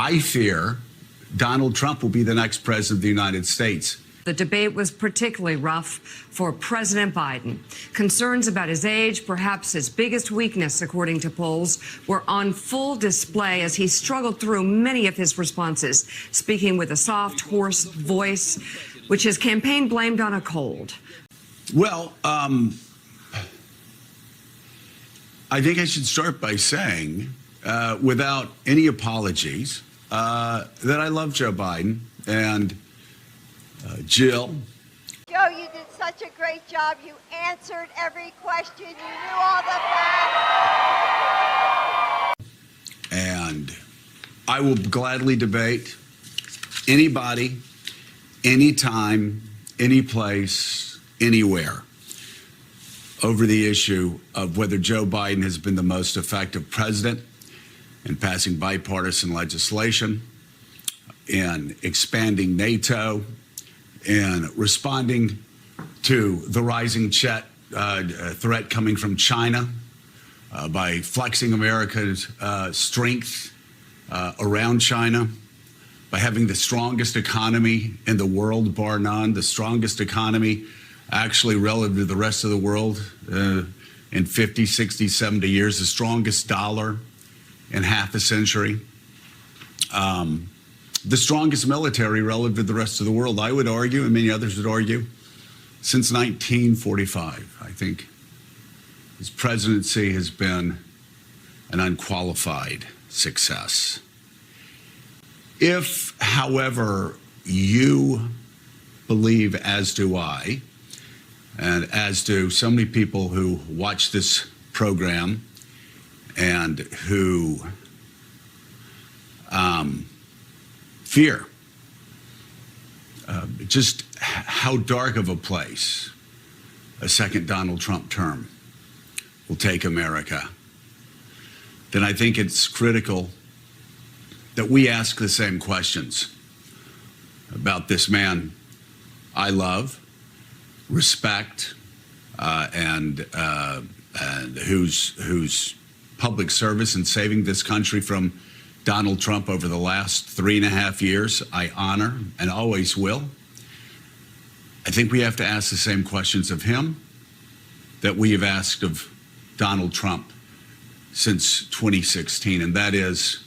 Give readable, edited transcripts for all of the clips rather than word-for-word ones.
I fear Donald Trump will be the next president of the United States. The debate was particularly rough for President Biden. Concerns about his age, perhaps his biggest weakness, according to polls, were on full display as he struggled through many of his responses, speaking with a soft, hoarse voice, which his campaign blamed on a cold. Well, I think I should start by saying, without any apologies, that I love Joe Biden and Jill. Joe, you did such a great job. You answered every question. You knew all the facts. And I will gladly debate anybody, anytime, any place, anywhere over the issue of whether Joe Biden has been the most effective president in passing bipartisan legislation, in expanding NATO, in responding to the rising threat coming from China, by flexing America's strength around China, by having the strongest economy in the world, bar none, the strongest economy actually relative to the rest of the world in 50, 60, 70 years, the strongest dollar in half a century. The strongest military relative to the rest of the world, I would argue, and many others would argue, since 1945. I think his presidency has been an unqualified success. If, however, you believe, as do I, and as do so many people who watch this program and who fear just how dark of a place a second Donald Trump term will take America, then I think it's critical that we ask the same questions about this man I love, respect, and whose public service in saving this country from Donald Trump over the last 3.5 years, I honor and always will. I think we have to ask the same questions of him that we have asked of Donald Trump since 2016, and that is,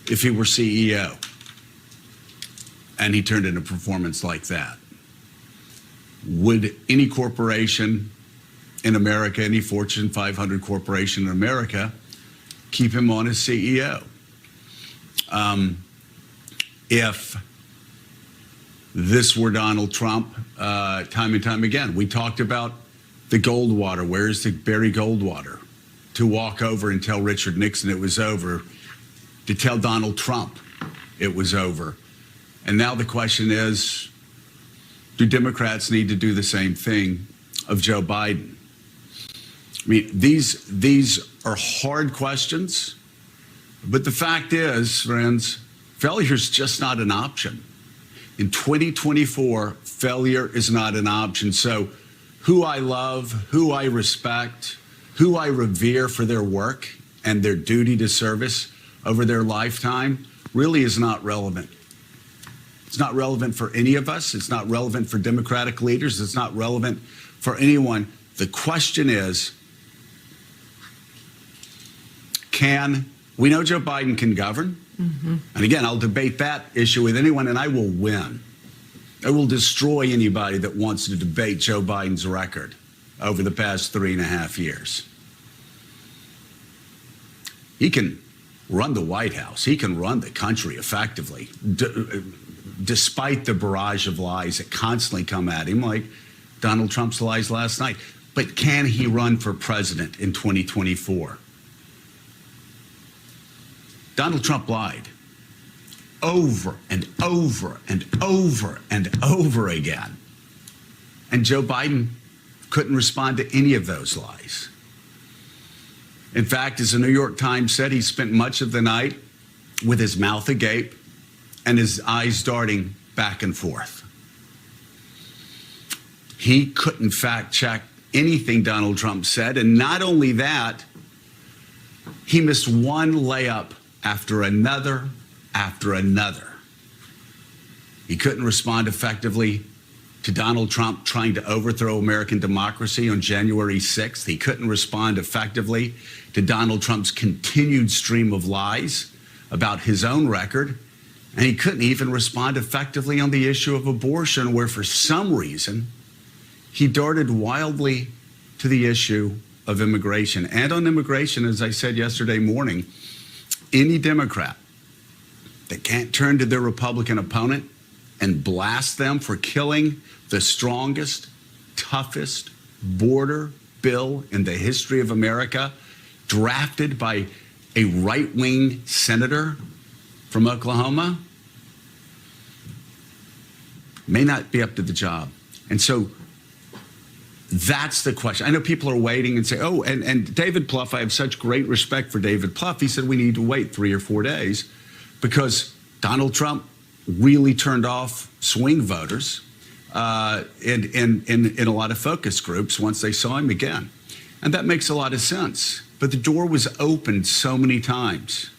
if he were CEO and he turned in a performance like that, would any corporation in America, any Fortune 500 corporation in America, keep him on as CEO? If this were Donald Trump, time and time again, we talked about the Goldwater. Where's the Barry Goldwater? To walk over and tell Richard Nixon it was over, to tell Donald Trump it was over. And now the question is, do Democrats need to do the same thing of Joe Biden? I mean, these are hard questions, but the fact is, friends, failure is just not an option. In 2024, failure is not an option. So who I love, who I respect, who I revere for their work and their duty to service over their lifetime really is not relevant. It's not relevant for any of us. It's not relevant for Democratic leaders. It's not relevant for anyone. The question is, we know Joe Biden can govern. Mm-hmm. And again, I'll debate that issue with anyone, and I will win. I will destroy anybody that wants to debate Joe Biden's record over the past 3.5 years. He can run the White House. He can run the country effectively, despite the barrage of lies that constantly come at him, like Donald Trump's lies last night. But can he run for president in 2024? Donald Trump lied over and over and over and over again. And Joe Biden couldn't respond to any of those lies. In fact, as the New York Times said, he spent much of the night with his mouth agape and his eyes darting back and forth. He couldn't fact check anything Donald Trump said. And not only that, he missed one layup after another after another. He couldn't respond effectively to Donald Trump trying to overthrow American democracy on January 6th. He couldn't respond effectively to Donald Trump's continued stream of lies about his own record. And he couldn't even respond effectively on the issue of abortion, where for some reason he darted wildly to the issue of immigration. And on immigration, as I said yesterday morning, any Democrat that can't turn to their Republican opponent and blast them for killing the strongest, toughest border bill in the history of America, drafted by a right-wing senator from Oklahoma, may not be up to the job. And so that's the question. I know people are waiting and say, oh, and David Plouffe, I have such great respect for David Plouffe. He said we need to wait 3 or 4 days because Donald Trump really turned off swing voters in a lot of focus groups once they saw him again. And that makes a lot of sense. But the door was opened so many times.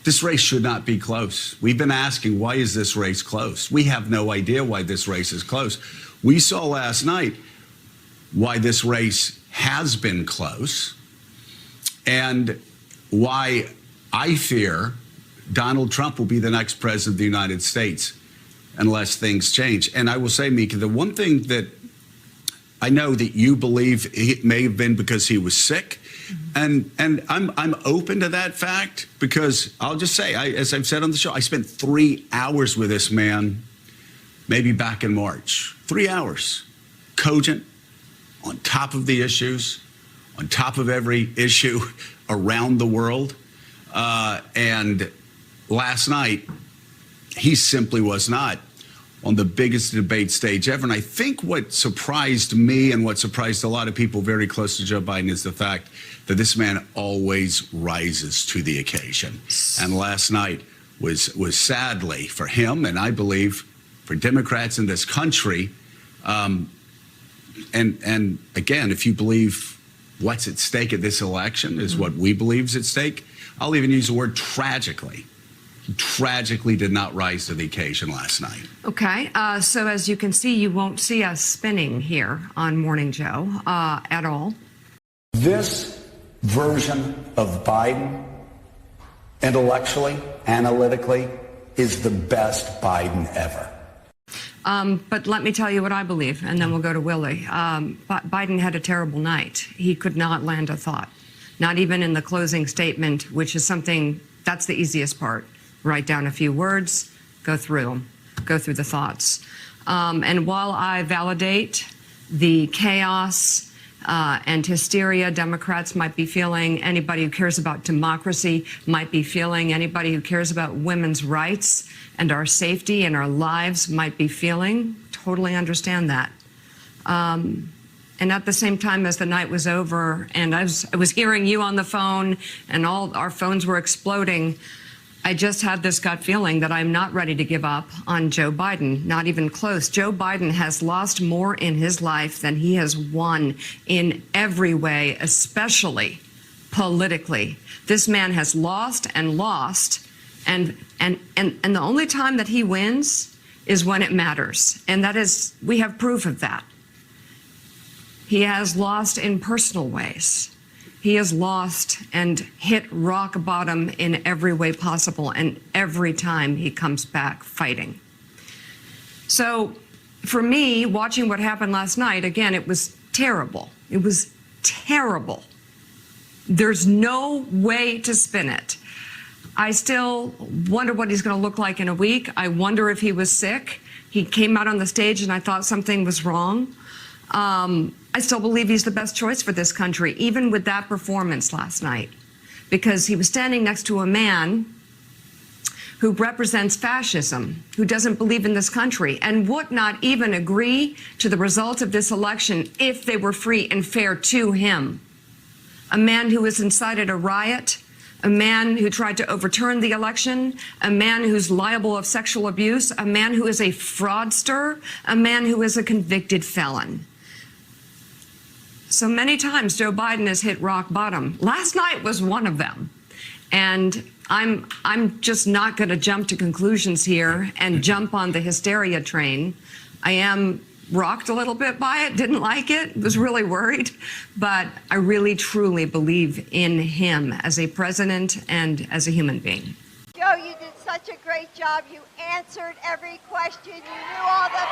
This race should not be close. We've been asking, why is this race close? We have no idea why this race is close. We saw last night why this race has been close and why I fear Donald Trump will be the next president of the United States unless things change. And I will say, Mika, the one thing that I know that you believe it may have been because he was sick, and I'm open to that fact, because I'll just say, as I've said on the show, I spent 3 hours with this man, maybe back in March. 3 hours, cogent, on top of the issues, on top of every issue around the world. And last night, he simply was not on the biggest debate stage ever. And I think what surprised me and what surprised a lot of people very close to Joe Biden is the fact that this man always rises to the occasion. And last night was sadly for him, and I believe for Democrats in this country, and again, if you believe what's at stake at this election is what we believe is at stake, I'll even use the word tragically. He tragically did not rise to the occasion last night. Okay, so as you can see, you won't see us spinning here on Morning Joe at all. This version of Biden, intellectually, analytically, is the best Biden ever. But let me tell you what I believe, and then we'll go to Willie. Biden had a terrible night. He could not land a thought, not even in the closing statement, which is something, that's the easiest part. Write down a few words, go through them, go through the thoughts. And while I validate the chaos and hysteria Democrats might be feeling, anybody who cares about democracy might be feeling, anybody who cares about women's rights and our safety and our lives might be feeling, totally understand that. And at the same time as the night was over and I was hearing you on the phone and all our phones were exploding, I just had this gut feeling that I'm not ready to give up on Joe Biden, not even close. Joe Biden has lost more in his life than he has won in every way, especially politically. This man has lost and lost, and the only time that he wins is when it matters. And that is, we have proof of that. He has lost in personal ways. He has lost and hit rock bottom in every way possible, and every time he comes back fighting. So for me, watching what happened last night, again, it was terrible. It was terrible. There's no way to spin it. I still wonder what he's going to look like in a week. I wonder if he was sick. He came out on the stage and I thought something was wrong. I still believe he's the best choice for this country, even with that performance last night, because he was standing next to a man who represents fascism, who doesn't believe in this country, and would not even agree to the result of this election if they were free and fair to him. A man who has incited a riot, a man who tried to overturn the election, a man who's liable of sexual abuse, a man who is a fraudster, a man who is a convicted felon. So many times Joe Biden has hit rock bottom. Last night was one of them. And I'm just not going to jump to conclusions here and jump on the hysteria train. I am rocked a little bit by it, didn't like it, was really worried, but I really truly believe in him as a president and as a human being. Joe, you did such a great job. You answered every question. You knew all the